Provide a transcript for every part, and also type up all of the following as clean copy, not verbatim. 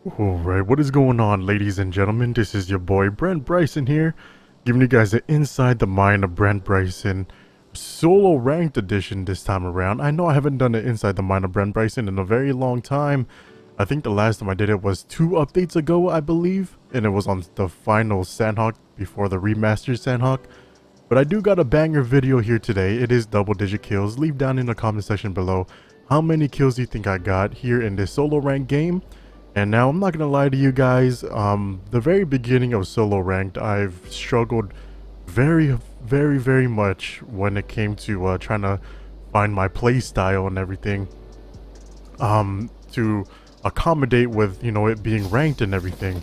Alright, what is going on, ladies and gentlemen? This is your boy Brent Bryson here, giving you guys an inside the mind of Brent Bryson solo ranked edition this time around. I know I haven't done an inside the mind of Brent Bryson in a very long time. I think the last time I did it was 2 updates ago, I believe, and it was on the final Sandhawk before the remastered Sandhawk. But I do got a banger video here today. It is double digit kills. Leave down in the comment section below how many kills you think I got here in this solo ranked game. And now, I'm not gonna lie to you guys, the very beginning of solo ranked, I've struggled very much when it came to trying to find my play style and everything, to accommodate with, it being ranked and everything.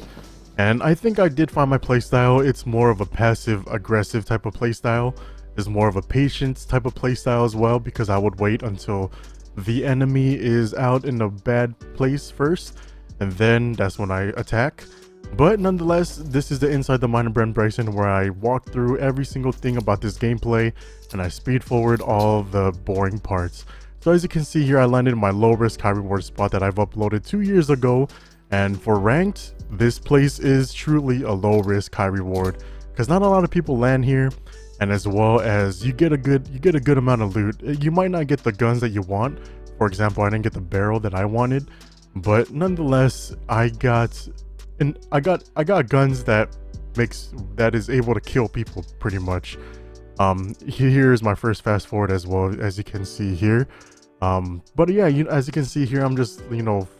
And I think I did find my play style. It's more of a passive aggressive type of play style. It's more of a patience type of play style as well, because I would wait until the enemy is out in a bad place first, and then that's when I attack. But nonetheless, this is the inside the mind of Brent Bryson, where I walk through every single thing about this gameplay and I speed forward all the boring parts. So as you can see here, I landed in my low risk high reward spot that I've uploaded 2 years ago. And for ranked, this place is truly a low risk high reward, because not a lot of people land here, and as well as you get a good amount of loot. You might not get the guns that you want. For example, I didn't get the barrel that I wanted, but nonetheless, I got guns that is able to kill people pretty much. Here's my first fast forward as well, as you can see here. But yeah, as you can see here, I'm just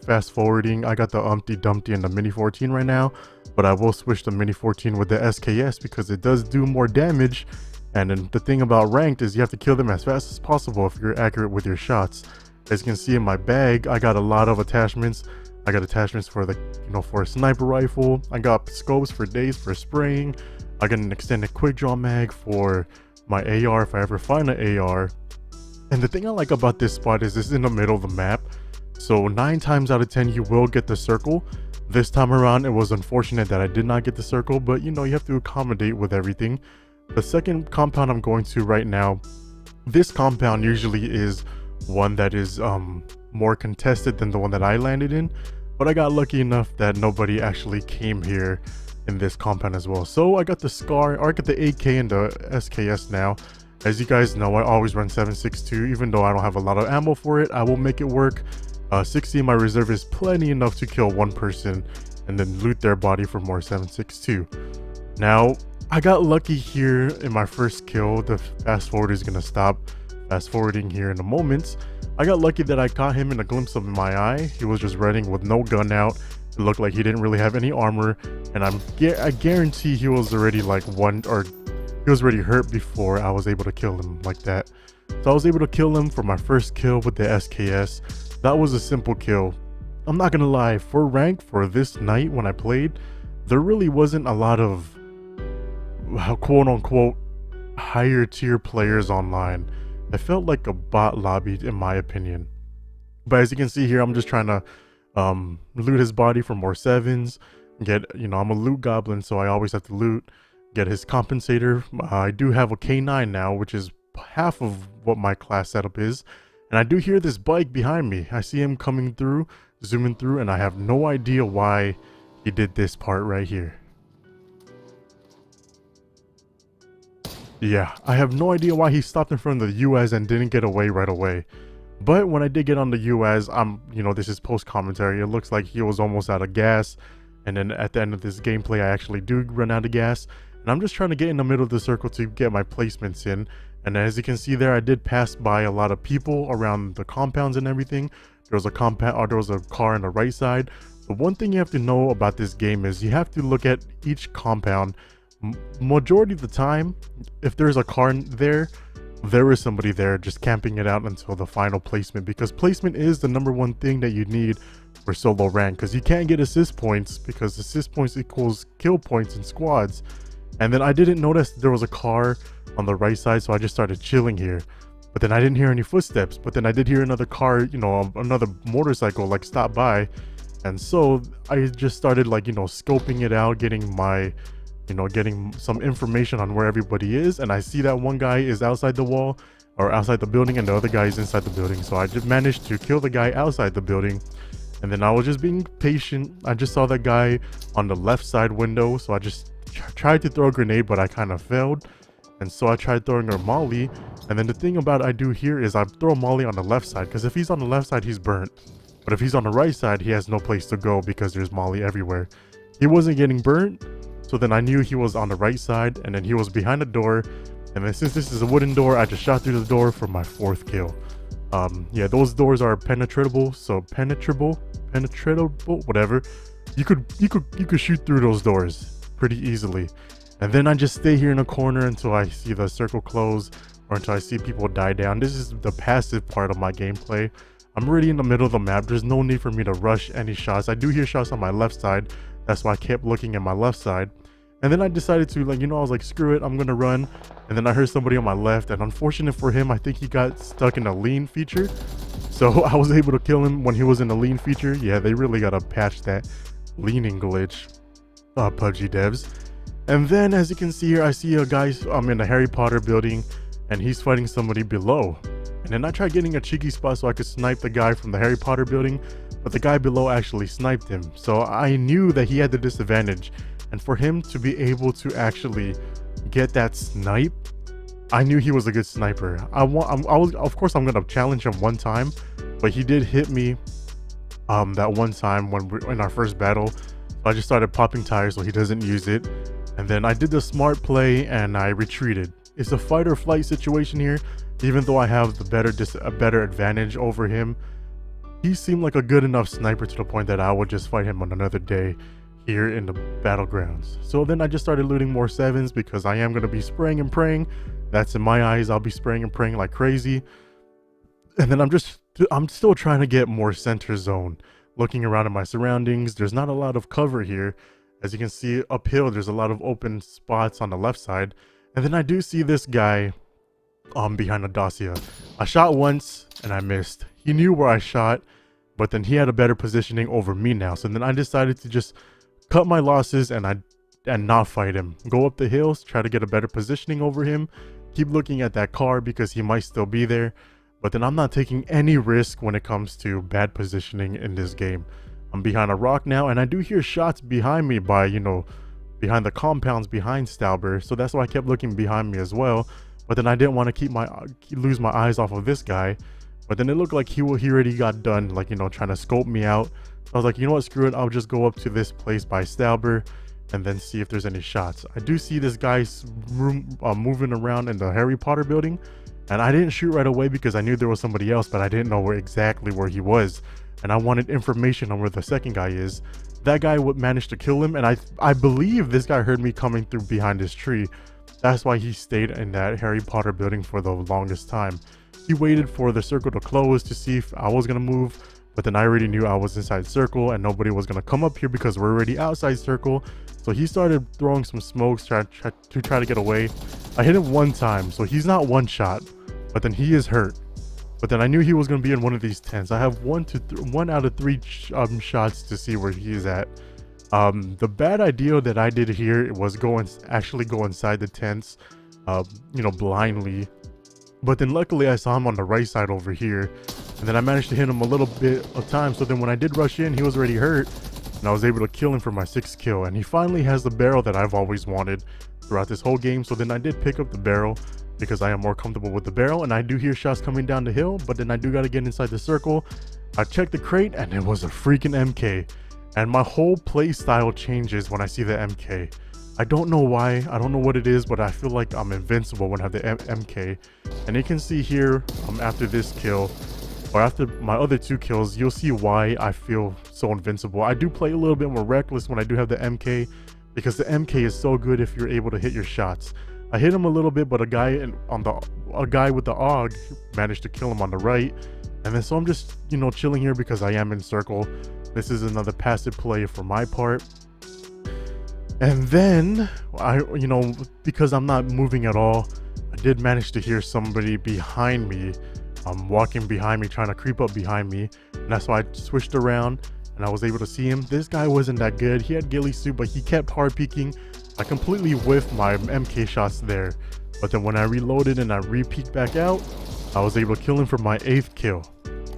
fast forwarding. I got the Humpty Dumpty and the Mini 14 right now, but I will switch the Mini 14 with the SKS because it does do more damage. And then the thing about ranked is you have to kill them as fast as possible if you're accurate with your shots. As you can see in my bag, I got a lot of attachments. I got attachments for the for a sniper rifle. I got scopes for days for spraying. I got an extended quick draw mag for my AR if I ever find an AR. And the thing I like about this spot is it's in the middle of the map, so 9 times out of 10 you will get the circle. This time around, it was unfortunate that I did not get the circle, but you have to accommodate with everything. The second compound I'm going to right now, this compound usually is one that is more contested than the one that I landed in, but I got lucky enough that nobody actually came here in this compound as well. So I got the SCAR, or I got the AK and the SKS now. As you guys know, I always run 7.62, even though I don't have a lot of ammo for it. I will make it work. 60 in my reserve is plenty enough to kill one person and then loot their body for more 7.62. Now, I got lucky here in my first kill. The fast forward is going to stop fast forwarding here in a moment. I got lucky that I caught him in a glimpse of my eye. He was just running with no gun out. It looked like he didn't really have any armor, and I guarantee he was already he was already hurt before I was able to kill him like that. So I was able to kill him for my first kill with the SKS. That was a simple kill. I'm not gonna lie, for rank for this night when I played, there really wasn't a lot of quote unquote higher tier players online. It felt like a bot lobby in my opinion. But as you can see here, I'm just trying to loot his body for more 7s. I'm a loot goblin, so I always have to loot. Get his compensator. I do have a K9 now, which is half of what my class setup is. And I do hear this bike behind me. I see him coming through, zooming through, and I have no idea why he did this part right here. Yeah, I have no idea why he stopped in front of the UAZ and didn't get away right away. But when I did get on the UAZ, this is post commentary. It looks like he was almost out of gas. And then at the end of this gameplay, I actually do run out of gas. And I'm just trying to get in the middle of the circle to get my placements in. And as you can see there, I did pass by a lot of people around the compounds and everything. There was a car on the right side. The one thing you have to know about this game is you have to look at each compound. Majority of the time, if there's a car there is somebody there just camping it out until the final placement, because placement is the #1 thing that you need for solo rank, because you can't get assist points, because assist points equals kill points in squads. And then I didn't notice there was a car on the right side, so I just started chilling here. But then I didn't hear any footsteps, but then I did hear another car, another motorcycle stop by. And so I just started scoping it out, getting some information on where everybody is. And I see that one guy is outside the wall, or outside the building, and the other guy is inside the building. So I just managed to kill the guy outside the building. And then I was just being patient. I just saw that guy on the left side window, so I just tried to throw a grenade, but I kind of failed. And so I tried throwing a molly. And then the thing about I do here is I throw a molly on the left side, because if he's on the left side, he's burnt. But if he's on the right side, he has no place to go because there's molly everywhere. He wasn't getting burnt, so then I knew he was on the right side, and then he was behind the door. And then since this is a wooden door, I just shot through the door for my 4th kill. Yeah, those doors are penetratable, so penetratable, whatever. You could shoot through those doors pretty easily. And then I just stay here in a corner until I see the circle close, or until I see people die down. This is the passive part of my gameplay. I'm already in the middle of the map. There's no need for me to rush any shots. I do hear shots on my left side. That's why I kept looking at my left side. And then I decided to, like, I was like, screw it, I'm gonna run. And then I heard somebody on my left, and unfortunate for him, I think he got stuck in a lean feature. So I was able to kill him when he was in the lean feature. Yeah, they really gotta patch that leaning glitch, PUBG devs. And then, as you can see here, I see a guy in the Harry Potter building, and he's fighting somebody below. And then I tried getting a cheeky spot so I could snipe the guy from the Harry Potter building, but the guy below actually sniped him. So I knew that he had the disadvantage. And for him to be able to actually get that snipe, I knew he was a good sniper. Of course, I'm gonna challenge him one time, but he did hit me that one time when we're in our first battle. So I just started popping tires so he doesn't use it. And then I did the smart play and I retreated. It's a fight or flight situation here. Even though I have a better advantage over him, he seemed like a good enough sniper to the point that I would just fight him on another day here in the battlegrounds. So then I just started looting more 7s because I am going to be spraying and praying. That's in my eyes. I'll be spraying and praying like crazy. And then I'm still trying to get more center zone. Looking around at my surroundings, there's not a lot of cover here. As you can see uphill, there's a lot of open spots on the left side. And then I do see this guy behind a Dacia. I shot once and I missed. He knew where I shot, but then he had a better positioning over me now. So then I decided to just cut my losses and not fight him. Go up the hills, try to get a better positioning over him. Keep looking at that car because he might still be there. But then I'm not taking any risk when it comes to bad positioning in this game. I'm behind a rock now, and I do hear shots behind me by, behind the compounds behind Stauber. So that's why I kept looking behind me as well. But then I didn't want to lose my eyes off of this guy. But then it looked like he already got done, trying to scope me out. So I was like, you know what, screw it. I'll just go up to this place by Stauber and then see if there's any shots. I do see this guy's room moving around in the Harry Potter building. And I didn't shoot right away because I knew there was somebody else, but I didn't know exactly where he was. And I wanted information on where the second guy is. That guy would manage to kill him, and I believe this guy heard me coming through behind this tree. That's why he stayed in that Harry Potter building for the longest time. He waited for the circle to close to see if I was gonna move, but then I already knew I was inside circle and nobody was gonna come up here because we're already outside circle. So he started throwing some smokes to try to get away. I hit him one time, so he's not one shot, but then he is hurt. But then I knew he was going to be in one of these tents. I have one out of 3 shots to see where he is at. The bad idea that I did here was actually go inside the tents, blindly. But then luckily I saw him on the right side over here. And then I managed to hit him a little bit of time. So then when I did rush in, he was already hurt. And I was able to kill him for my 6th kill. And he finally has the barrel that I've always wanted throughout this whole game. So then I did pick up the barrel, because I am more comfortable with the barrel, and I do hear shots coming down the hill, but then I do got to get inside the circle. I checked the crate and it was a freaking MK, and my whole play style changes when I see the MK. I don't know why, I don't know what it is, but I feel like I'm invincible when I have the MK. And you can see here, after this kill, or after my other 2 kills, you'll see why I feel so invincible. I do play a little bit more reckless when I do have the MK, because the MK is so good if you're able to hit your shots. I hit him a little bit, but a guy with the AUG managed to kill him on the right. And then so I'm just, chilling here because I am in circle. This is another passive play for my part. And then because I'm not moving at all, I did manage to hear somebody behind me, walking behind me, trying to creep up behind me. And that's why I switched around and I was able to see him. This guy wasn't that good. He had ghillie suit, but he kept hard peeking. I completely whiffed my MK shots there, but then when I reloaded and I re-peeked back out, I was able to kill him for my 8th kill.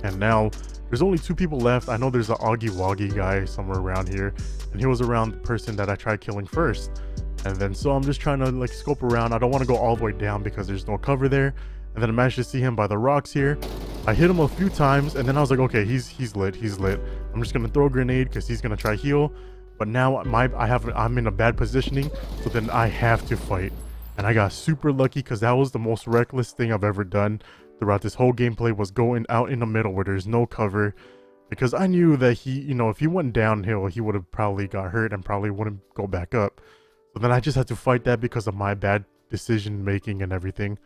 And now There's only 2 people left. I know there's an Augie Woggy guy somewhere around here, and he was around the person that I tried killing first. And then so I'm just trying to like scope around. I don't want to go all the way down because there's no cover there. And then I managed to see him by the rocks here. I hit him a few times, and then I was like, okay, he's lit. I'm just gonna throw a grenade because he's gonna try heal. But now I'm in a bad positioning, so then I have to fight. And I got super lucky because that was the most reckless thing I've ever done throughout this whole gameplay, was going out in the middle where there's no cover, because I knew that he, you know, if he went downhill, he would have probably got hurt and probably wouldn't go back up. So then I just had to fight that because of my bad decision making and everything.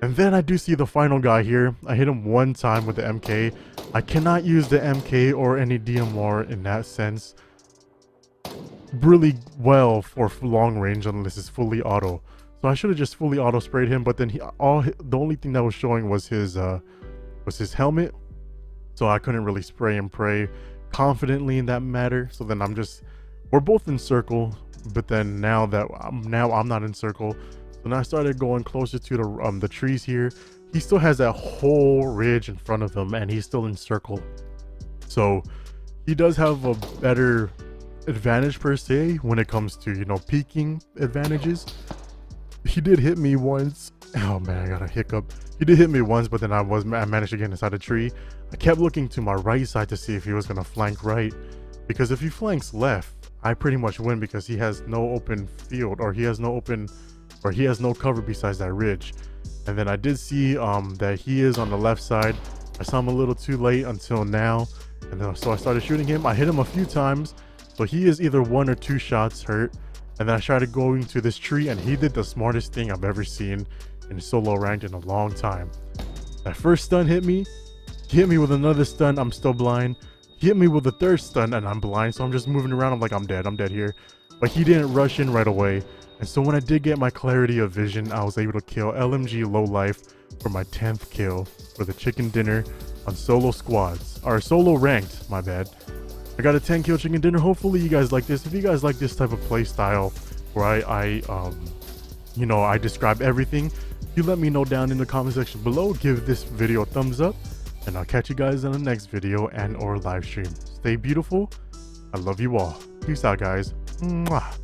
And then I do see the final guy here. I hit him one time with the MK. I cannot use the MK or any DMR in that sense really well for long range unless it's fully auto. So I should have just fully auto sprayed him, but then the only thing that was showing was his helmet. So I couldn't really spray and pray confidently in that matter. So then we're both in circle, but then now I'm not in circle. So now I started going closer to the trees here. He still has that whole ridge in front of him, and he's still in circle. So he does have a better advantage per se when it comes to, you know, peeking advantages. He did hit me once. Oh man, I got a hiccup. He did hit me once, but then I managed to get inside a tree. I kept looking to my right side to see if he was gonna flank right, because if he flanks left, I pretty much win because he has no open field, or he has no cover besides that ridge. And then I did see that he is on the left side. I saw him a little too late until now, and then so I started shooting him. I hit him a few times, so he is either 1 or 2 shots hurt. And then I started going to this tree, and he did the smartest thing I've ever seen in solo ranked in a long time. That first stun hit me. He hit me with another stun. I'm still blind. He hit me with a third stun, and I'm blind. So I'm just moving around. I'm like, I'm dead here. But he didn't rush in right away. And so when I did get my clarity of vision, I was able to kill LMG Low Life for my 10th kill for the chicken dinner on solo squads, or solo ranked, my bad. I got a 10 kill chicken dinner. Hopefully you guys like this. If you guys like this type of play style where I describe everything, you let me know down in the comment section below. Give this video a thumbs up, and I'll catch you guys in the next video and or live stream. Stay beautiful. I love you all. Peace out, guys. Mwah.